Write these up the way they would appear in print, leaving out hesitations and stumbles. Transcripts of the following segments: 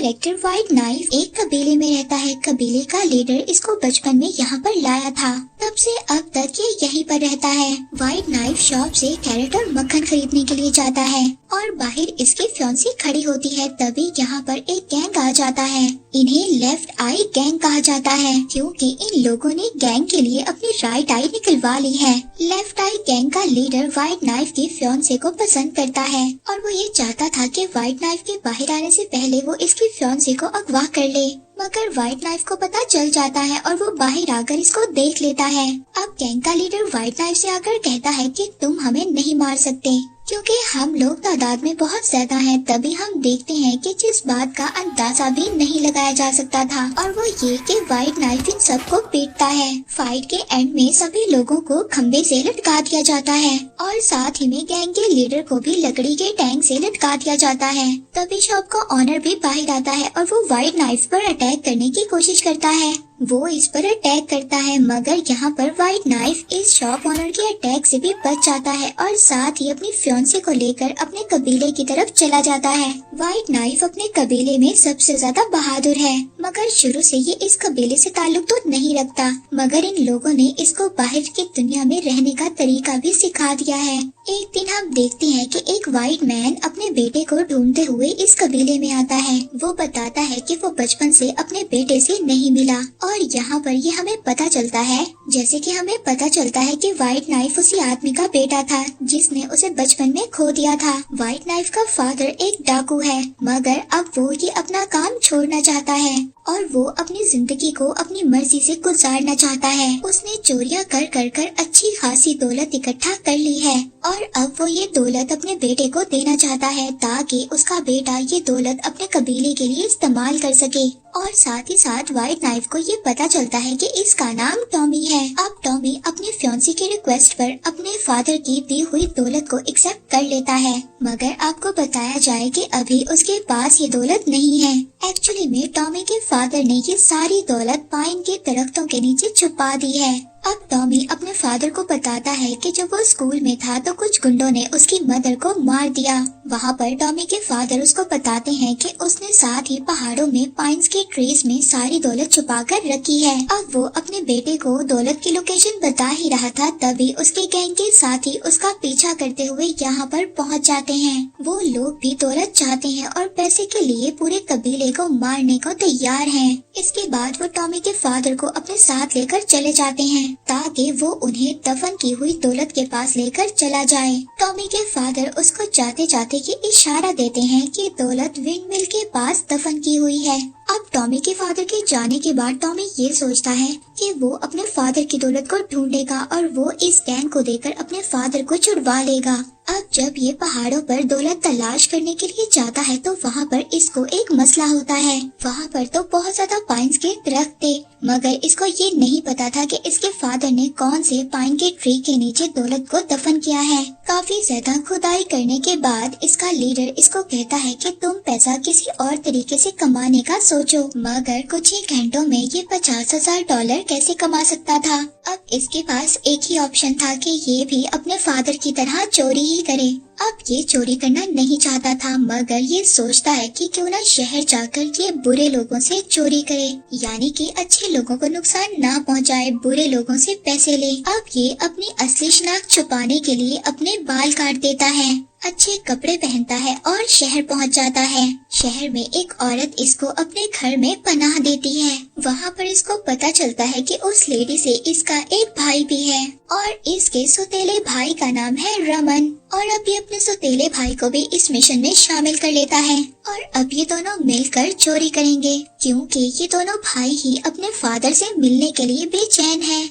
Character white knife एक कबीले में रहता है। कबीले का लीडर इसको बचपन में यहाँ पर लाया था, तब से अब तक ये यहीं पर रहता है। व्हाइट नाइफ शॉप से कैरेट और मक्खन खरीदने के लिए जाता है और बाहर इसकी फियांसी खड़ी होती है। तभी यहाँ पर एक गैंग आ जाता है। इन्हें लेफ्ट आई गैंग कहा जाता है क्योंकि इन लोगों ने गैंग के लिए अपनी राइट आई निकलवा ली है। लेफ्ट आई गैंग का लीडर व्हाइट नाइफ की फियांसे को पसंद करता है और वो ये चाहता था कि व्हाइट नाइफ के बाहर आने से पहले वो इसकी फियांसे को अगवा कर ले, मगर व्हाइट नाइफ को पता चल जाता है और वो बाहर आकर इसको देख लेता है। अब गैंग का लीडर व्हाइट नाइफ से आकर कहता है कि तुम हमें नहीं मार सकते क्योंकि हम लोग तादाद में बहुत ज्यादा हैं। तभी हम देखते हैं कि जिस बात का अंदाजा भी नहीं लगाया जा सकता था और वो ये कि व्हाइट नाइफ इन सबको पीटता है। फाइट के एंड में सभी लोगों को खंबे से लटका दिया जाता है और साथ ही में गैंग के लीडर को भी लकड़ी के टैंक से लटका दिया जाता है। तभी शॉप का ऑनर भी बाहर आता है और वो व्हाइट नाइफ पर अटैक करने की कोशिश करता है। वो इस पर अटैक करता है मगर यहाँ पर व्हाइट नाइफ इस शॉप ओनर के अटैक से भी बच जाता है और साथ ही अपनी फियांसे को लेकर अपने कबीले की तरफ चला जाता है। व्हाइट नाइफ अपने कबीले में सबसे ज्यादा बहादुर है मगर शुरू से ये इस कबीले से ताल्लुक तो नहीं रखता, मगर इन लोगों ने इसको बाहर की दुनिया में रहने का तरीका भी सिखा दिया है। एक दिन हम देखते हैं कि एक व्हाइट मैन अपने बेटे को ढूंढते हुए इस कबीले में आता है। वो बताता है कि वो बचपन से अपने बेटे से नहीं मिला और यहाँ पर ये हमें पता चलता है, जैसे कि हमें पता चलता है कि व्हाइट नाइफ उसी आदमी का बेटा था जिसने उसे बचपन में खो दिया था। व्हाइट नाइफ का फादर एक डाकू है मगर अब वो ये अपना काम छोड़ना चाहता है और वो अपनी जिंदगी को अपनी मर्जी से गुजारना चाहता है। उसने चोरियां कर कर कर अच्छी खासी दौलत इकट्ठा कर ली है और अब वो ये दौलत अपने बेटे को देना चाहता है ताकि उसका बेटा ये दौलत अपने कबीले के लिए इस्तेमाल कर सके। और साथ ही साथ व्हाइट नाइफ को ये पता चलता है कि इसका नाम टॉमी है। अब टॉमी अपनी फियांसी की रिक्वेस्ट पर अपने फादर की दी हुई दौलत को एक्सेप्ट कर लेता है, मगर आपको बताया जाए कि अभी उसके पास ये दौलत नहीं है। एक्चुअली में टॉमी के फादर ने ये सारी दौलत पाइन के दरख्तों के नीचे छुपा दी है। अब टॉमी अपने फादर को बताता है कि जब वो स्कूल में था तो कुछ गुंडों ने उसकी मदर को मार दिया। वहाँ पर टॉमी के फादर उसको बताते हैं कि उसने साथ ही पहाड़ों में पाइन्स के ट्रीज में सारी दौलत छुपा कर रखी है। अब वो अपने बेटे को दौलत की लोकेशन बता ही रहा था, तभी उसके गैंग के साथी उसका पीछा करते हुए यहाँ पर पहुँच जाते हैं। वो लोग भी दौलत चाहते हैं और पैसे के लिए पूरे कबीले को मारने को तैयार हैं। इसके बाद वो टॉमी के फादर को अपने साथ लेकर चले जाते हैं ताकि वो उन्हें दफन की हुई दौलत के पास लेकर चला जाए। टॉमी के फादर उसको जाते जाते ये इशारा देते हैं कि दौलत विंड मिल के पास दफन की हुई है। अब टॉमी के फादर के जाने के बाद टॉमी ये सोचता है कि वो अपने फादर की दौलत को ढूंढेगा और वो इस गैंग को देकर अपने फादर को छुड़वा लेगा। अब जब ये पहाड़ों पर दौलत तलाश करने के लिए जाता है तो वहाँ पर इसको एक मसला होता है। वहाँ पर तो बहुत ज्यादा पाइन्स के दरख्त थे मगर इसको ये नहीं पता था कि इसके फादर ने कौन से पाइन के ट्री के नीचे दौलत को दफन किया है। काफी ज्यादा खुदाई करने के बाद इसका लीडर इसको कहता है कि तुम पैसा किसी और तरीके से कमाने का सोचो, मगर कुछ ही घंटों में ये $50,000 कैसे कमा सकता था। अब इसके पास एक ही ऑप्शन था कि ये भी अपने फादर की तरह चोरी ही करे। अब ये चोरी करना नहीं चाहता था मगर ये सोचता है कि क्यों ना शहर जाकर ये बुरे लोगों से चोरी करे, यानी कि अच्छे लोगों को नुकसान ना पहुंचाए, बुरे लोगों से पैसे ले। अब ये अपनी असली शनाख्त छुपाने के लिए अपने बाल काट देता है, अच्छे कपड़े पहनता है और शहर पहुंच जाता है। शहर में एक औरत इसको अपने घर में पनाह देती है। वहाँ पर इसको पता चलता है कि उस लेडी से इसका एक भाई भी है और इसके सौतेले भाई का नाम है रमन। और अब ये अपने सौतेले भाई को भी इस मिशन में शामिल कर लेता है और अब ये दोनों मिलकर चोरी करेंगे क्योंकि ये दोनों भाई ही अपने फादर से मिलने के लिए बेचैन हैं।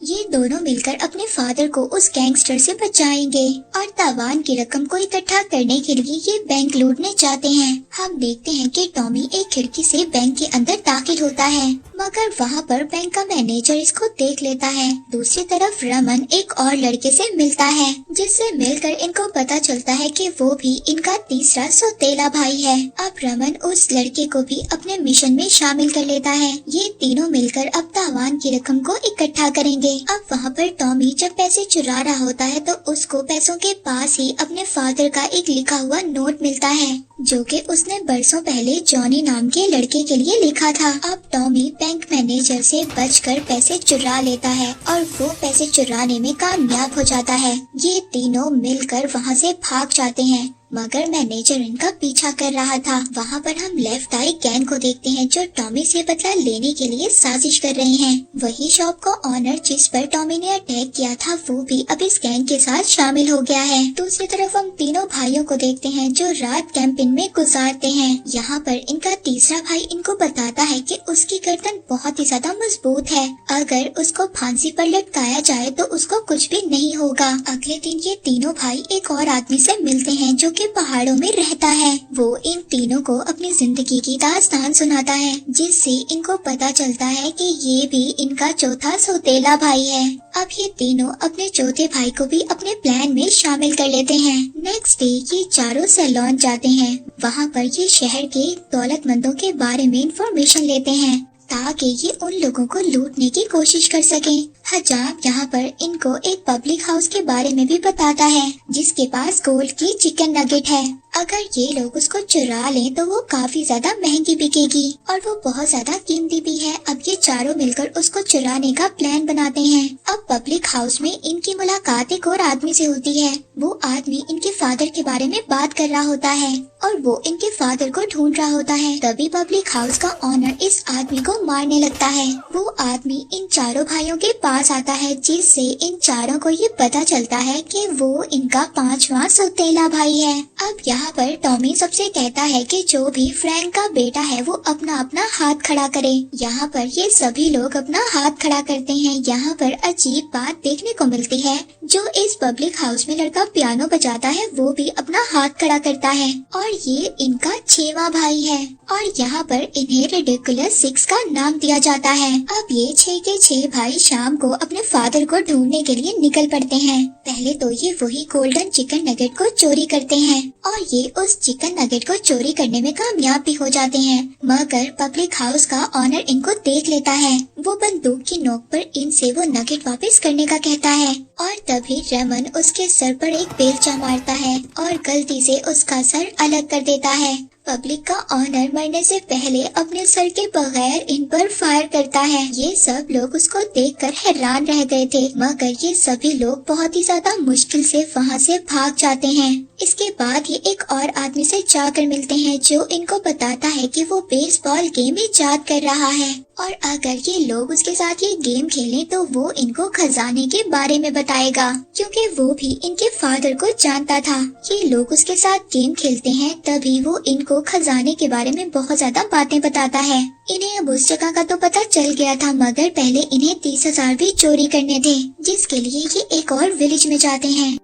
ये दोनों मिलकर अपने फादर को उस गैंगस्टर से बचाएंगे और तावान की रकम को इकट्ठा करने के लिए ये बैंक लूटने जाते हैं। हम देखते हैं कि टॉमी एक खिड़की से बैंक के अंदर दाखिल होता है मगर वहाँ पर बैंक का मैनेजर इसको देख लेता है। दूसरी तरफ रमन एक और लड़के से मिलता है जिससे मिलकर इनको पता चलता है कि वो भी इनका तीसरा सौतेला भाई है। अब रमन उस लड़के को भी अपने मिशन में शामिल कर लेता है। ये तीनों मिलकर अब तावान की रकम को इकट्ठा करेंगे। जाएंगे। अब वहाँ पर टॉमी जब पैसे चुरा रहा होता है तो उसको पैसों के पास ही अपने फादर का एक लिखा हुआ नोट मिलता है, जो कि उसने बरसों पहले जॉनी नाम के लड़के के लिए लिखा था। अब टॉमी बैंक मैनेजर से बचकर पैसे चुरा लेता है और वो पैसे चुराने में कामयाब हो जाता है। ये तीनों मिलकर वहाँ से भाग जाते हैं, मगर मैनेजर इनका पीछा कर रहा था। वहाँ पर हम लेफ्ट आई गैंग को देखते हैं जो टॉमी से बदला लेने के लिए साजिश कर रहे हैं। वही शॉप का ऑनर जिस पर टॉमी ने अटैक किया था वो भी अब इस गैंग के साथ शामिल हो गया है। दूसरी तरफ हम तीनों भाइयों को देखते हैं जो रात कैंपिंग में गुजारते हैं। यहाँ पर इनका तीसरा भाई इनको बताता है कि उसकी गर्दन बहुत ही ज्यादा मजबूत है, अगर उसको फांसी पर लटकाया जाए तो उसको कुछ भी नहीं होगा। अगले दिन ये तीनों भाई एक और आदमी से मिलते हैं जो के पहाड़ों में रहता है। वो इन तीनों को अपनी जिंदगी की दास्तान सुनाता है, जिससे इनको पता चलता है कि ये भी इनका चौथा सौतेला भाई है। अब ये तीनों अपने चौथे भाई को भी अपने प्लान में शामिल कर लेते हैं। नेक्स्ट डे ये चारों सैलून जाते हैं। वहाँ पर ये शहर के दौलतमंदों के बारे में इंफॉर्मेशन लेते हैं ताकि ये उन लोगों को लूटने की कोशिश कर सके। हजाम यहाँ पर इनको एक पब्लिक हाउस के बारे में भी बताता है जिसके पास गोल्ड की चिकन नगेट है। अगर ये लोग उसको चुरा लें तो वो काफी ज्यादा महंगी बिकेगी और वो बहुत ज्यादा कीमती भी है। अब ये चारों मिलकर उसको चुराने का प्लान बनाते हैं। अब पब्लिक हाउस में इनकी मुलाकात एक और आदमी से होती है। वो आदमी इनके फादर के बारे में बात कर रहा होता है और वो इनके फादर को ढूंढ रहा होता है। तभी पब्लिक हाउस का ऑनर इस आदमी को मारने लगता है। वो आदमी इन चारों भाइयों के पास आता है, जिससे इन चारों को ये पता चलता है कि वो इनका पांचवा सौतेला भाई है। अब यहाँ पर टॉमी सबसे कहता है कि जो भी फ्रैंक का बेटा है वो अपना अपना हाथ खड़ा करे। यहाँ पर ये सभी लोग अपना हाथ खड़ा करते हैं। यहाँ पर अजीब बात देखने को मिलती है, जो इस पब्लिक हाउस में लड़का पियानो बजाता है वो भी अपना हाथ खड़ा करता है और ये इनका 6वां भाई है और यहाँ पर इन्हें रिडिकुलस 6 का नाम दिया जाता है। अब ये 6 के 6 भाई शाम को अपने फादर को ढूंढने के लिए निकल पड़ते हैं। पहले तो ये वही गोल्डन चिकन नगेट को चोरी करते हैं और ये उस चिकन नगेट को चोरी करने में कामयाब भी हो जाते हैं, मगर पब्लिक हाउस का ऑनर इनको देख लेता है। वो बंदूक की नोक पर इनसे वो नगेट वापस करने का कहता है और तभी रेमन उसके सर पर एक बेलचा मारता है और गलती से उसका सर अलग कर देता है। पब्लिक का ऑनर मरने से पहले अपने सर के बगैर इन पर फायर करता है। ये सब लोग उसको देखकर हैरान रह गए थे, मगर ये सभी लोग बहुत ही ज्यादा मुश्किल से वहाँ से भाग जाते हैं। इसके बाद ये एक और आदमी से जाकर मिलते हैं जो इनको बताता है कि वो बेसबॉल गेम इजाद कर रहा है और अगर ये लोग उसके साथ ये गेम खेलें तो वो इनको खजाने के बारे में बताएगा, क्योंकि वो भी इनके फादर को जानता था। ये लोग उसके साथ गेम खेलते हैं, तभी वो इनको खजाने के बारे में बहुत ज्यादा बातें बताता है। इन्हें अब उस जगह का तो पता चल गया था, मगर पहले इन्हें 30,000 भी चोरी करने थे, जिसके लिए ये एक और विलेज में जाते हैं।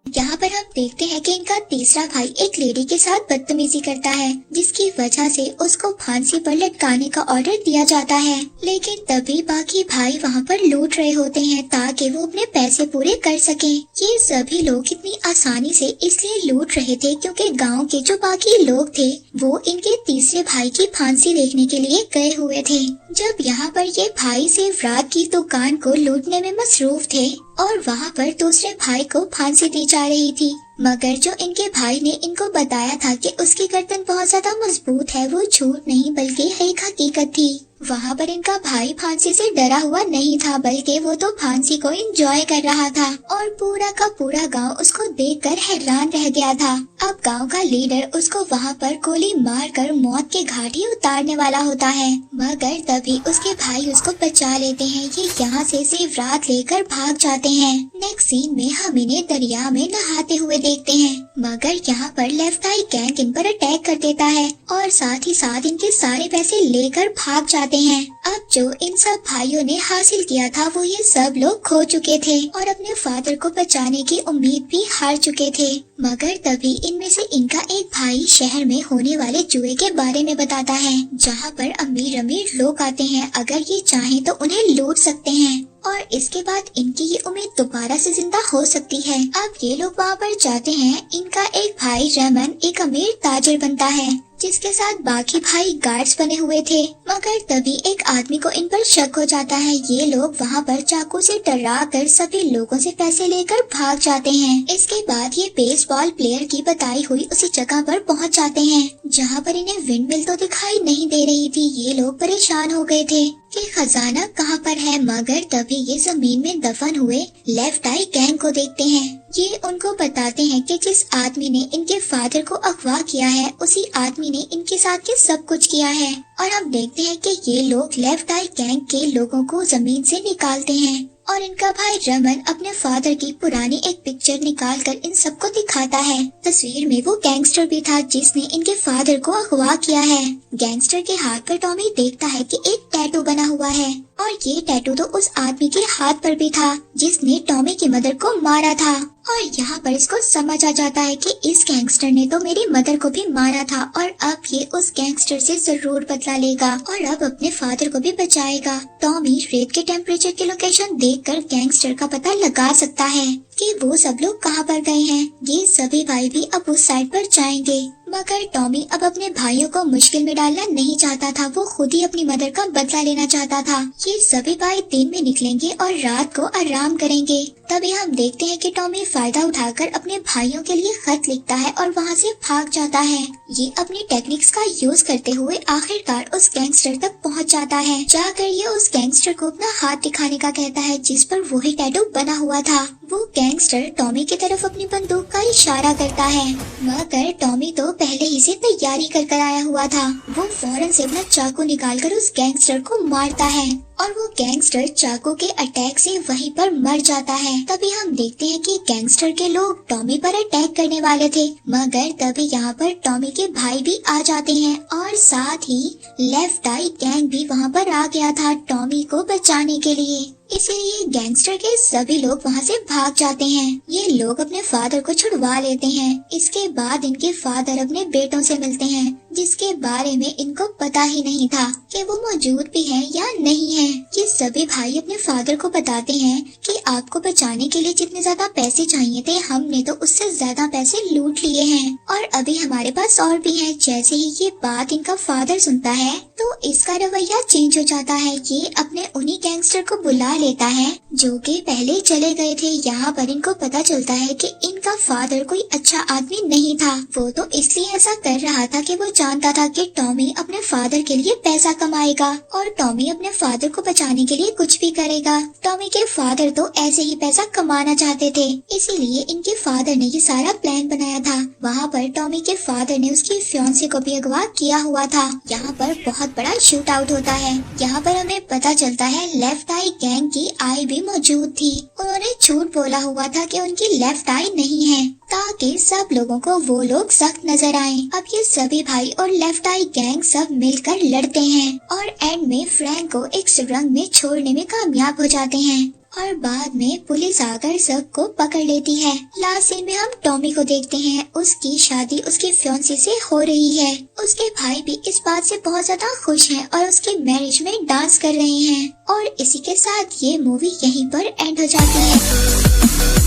यहाँ पर हम देखते हैं कि इनका तीसरा भाई एक लेडी के साथ बदतमीजी करता है, जिसकी वजह से उसको फांसी पर लटकाने का ऑर्डर दिया जाता है। लेकिन तभी बाकी भाई वहाँ पर लूट रहे होते हैं ताकि वो अपने पैसे पूरे कर सकें। ये सभी लोग इतनी आसानी से इसलिए लूट रहे थे क्योंकि गांव के जो बाकी लोग थे वो इनके तीसरे भाई की फांसी देखने के लिए गए हुए थे। जब यहाँ पर ये भाई सिर्फ रात की दुकान को लूटने में मसरूफ थे और वहाँ पर दूसरे भाई को फांसी दी जा रही थी, मगर जो इनके भाई ने इनको बताया था कि उसकी गर्दन बहुत ज्यादा मजबूत है, वो झूठ नहीं बल्कि एक हकीकत थी। वहाँ पर इनका भाई फांसी से डरा हुआ नहीं था, बल्कि वो तो फांसी को एंजॉय कर रहा था और पूरा का पूरा गांव उसको देखकर हैरान रह गया था। अब गांव का लीडर उसको वहाँ पर गोली मारकर मौत के घाट ही उतारने वाला होता है, मगर तभी उसके भाई उसको बचा लेते हैं। ये यहाँ से सिर्फ रात लेकर भाग जाते हैं। नेक्स्ट सीन में हम इन्हें दरिया में नहाते हुए देखते हैं, मगर यहाँ पर लेफ्ट आई गैंग इन पर अटैक कर देता है और साथ ही साथ इनके सारे पैसे लेकर भाग जाते हैं। अब जो इन सब भाइयों ने हासिल किया था वो ये सब लोग खो चुके थे और अपने फादर को बचाने की उम्मीद भी हार चुके थे, मगर तभी इनमें से इनका एक भाई शहर में होने वाले जुए के बारे में बताता है, जहाँ पर अमीर अमीर लोग आते हैं, अगर ये चाहें तो उन्हें लूट सकते हैं और इसके बाद इनकी ये उम्मीद दोबारा से जिंदा हो सकती है। अब ये लोग वहाँ पर जाते हैं। इनका एक भाई रेमन एक अमीर ताजिर बनता है, जिसके साथ बाकी भाई गार्ड्स बने हुए थे, मगर तभी एक आदमी को इन पर शक हो जाता है। ये लोग वहाँ पर चाकू से डरा कर सभी लोगों से पैसे लेकर भाग जाते हैं। इसके बाद ये बेसबॉल प्लेयर की बताई हुई उसी जगह पर पहुँच जाते हैं जहाँ पर इन्हें विंडमिल तो दिखाई नहीं दे रही थी। ये लोग परेशान हो गए थे कि खजाना कहाँ पर है, मगर तभी ये जमीन में दफन हुए लेफ्ट आई गैंग को देखते हैं। ये उनको बताते हैं कि जिस आदमी ने इनके फादर को अगवा किया है उसी आदमी ने इनके साथ ये सब कुछ किया है। और हम देखते हैं कि ये लोग लेफ्ट आई गैंग के लोगों को जमीन से निकालते हैं और इनका भाई रमन अपने फादर की पुरानी एक पिक्चर निकाल कर इन सबको दिखाता है। तस्वीर में वो गैंगस्टर भी था जिसने इनके फादर को अगवा किया है। गैंगस्टर के हाथ पर टॉमी देखता है कि एक टैटू बना हुआ है और ये टैटू तो उस आदमी के हाथ पर भी था जिसने टॉमी की मदर को मारा था। और यहाँ पर इसको समझ आ जाता है कि इस गैंगस्टर ने तो मेरी मदर को भी मारा था और अब ये उस गैंगस्टर से जरूर बदला लेगा और अब अपने फादर को भी बचाएगा। टॉमी रेत के टेम्परेचर की लोकेशन देखकर गैंगस्टर का पता लगा सकता है कि वो सब लोग कहाँ पर गए हैं। ये सभी भाई भी अब उस साइड पर जाएंगे, मगर टॉमी अब अपने भाइयों को मुश्किल में डालना नहीं चाहता था। वो खुद ही अपनी मदर का बदला लेना चाहता था। ये सभी भाई दिन में निकलेंगे और रात को आराम करेंगे। तभी हम देखते हैं कि टॉमी फायदा उठाकर अपने भाइयों के लिए खत लिखता है और वहाँ से भाग जाता है। ये अपनी टेक्निक्स का यूज करते हुए आखिरकार उस गैंगस्टर तक पहुँच जाता है। जाकर ये उस गैंगस्टर को अपना हाथ दिखाने का कहता है जिस पर वही टैटू बना हुआ था। वो गैंगस्टर टॉमी की तरफ अपनी बंदूक का इशारा करता है, मगर टॉमी तो पहले ही से तैयारी कर आया हुआ था। वो फौरन से अपना चाकू निकालकर उस गैंगस्टर को मारता है और वो गैंगस्टर चाकू के अटैक से वहीं पर मर जाता है। तभी हम देखते हैं कि गैंगस्टर के लोग टॉमी पर अटैक करने वाले थे, मगर तभी यहाँ पर टॉमी के भाई भी आ जाते हैं और साथ ही लेफ्ट आई गैंग भी वहाँ पर आ गया था टॉमी को बचाने के लिए। इसीलिए गैंगस्टर के सभी लोग वहाँ से भाग जाते हैं। ये लोग अपने फादर को छुड़वा लेते हैं। इसके बाद इनके फादर अपने बेटों से मिलते हैं जिसके बारे में इनको पता ही नहीं था कि वो मौजूद भी है या नहीं है। ये सभी भाई अपने फादर को बताते हैं कि आपको बचाने के लिए जितने ज्यादा पैसे चाहिए थे हमने तो उससे ज्यादा पैसे लूट लिए हैं और अभी हमारे पास और भी है। जैसे ही ये बात इनका फादर सुनता है तो इसका रवैया चेंज हो जाता है। ये अपने उन्हीं गैंगस्टर को बुला लेता है जो कि पहले चले गए थे। यहाँ पर इनको पता चलता है कि इनका फादर कोई अच्छा आदमी नहीं था। वो तो इसलिए ऐसा कर रहा था कि वो जानता था कि टॉमी अपने फादर के लिए पैसा कमाएगा और टॉमी अपने फादर को बचाने के लिए कुछ भी करेगा। टॉमी के फादर तो ऐसे ही पैसा कमाना चाहते थे, इसीलिए इनके फादर ने ये सारा प्लान बनाया था। वहाँ पर टॉमी के फादर ने उसकी फियांसे को भी अगवा किया हुआ था। यहाँ पर बहुत बड़ा शूट आउट होता है। यहाँ पर हमें पता चलता है लेफ्ट आई गैंग की आई भी मौजूद थी। उन्होंने झूठ बोला हुआ था कि उनकी लेफ्ट आई नहीं है ताकि सब लोगों को वो लोग सख्त नजर आए। अब ये सभी भाई और लेफ्ट आई गैंग सब मिलकर लड़ते हैं और एंड में फ्रैंक को एक सुरंग में छोड़ने में कामयाब हो जाते हैं और बाद में पुलिस आकर सबको पकड़ लेती है। लास्ट सीन में हम टॉमी को देखते हैं। उसकी शादी उसकी फियांसी से हो रही है। उसके भाई भी इस बात से बहुत ज्यादा खुश हैं और उसके मैरिज में डांस कर रहे हैं और इसी के साथ ये मूवी यहीं पर एंड हो जाती है।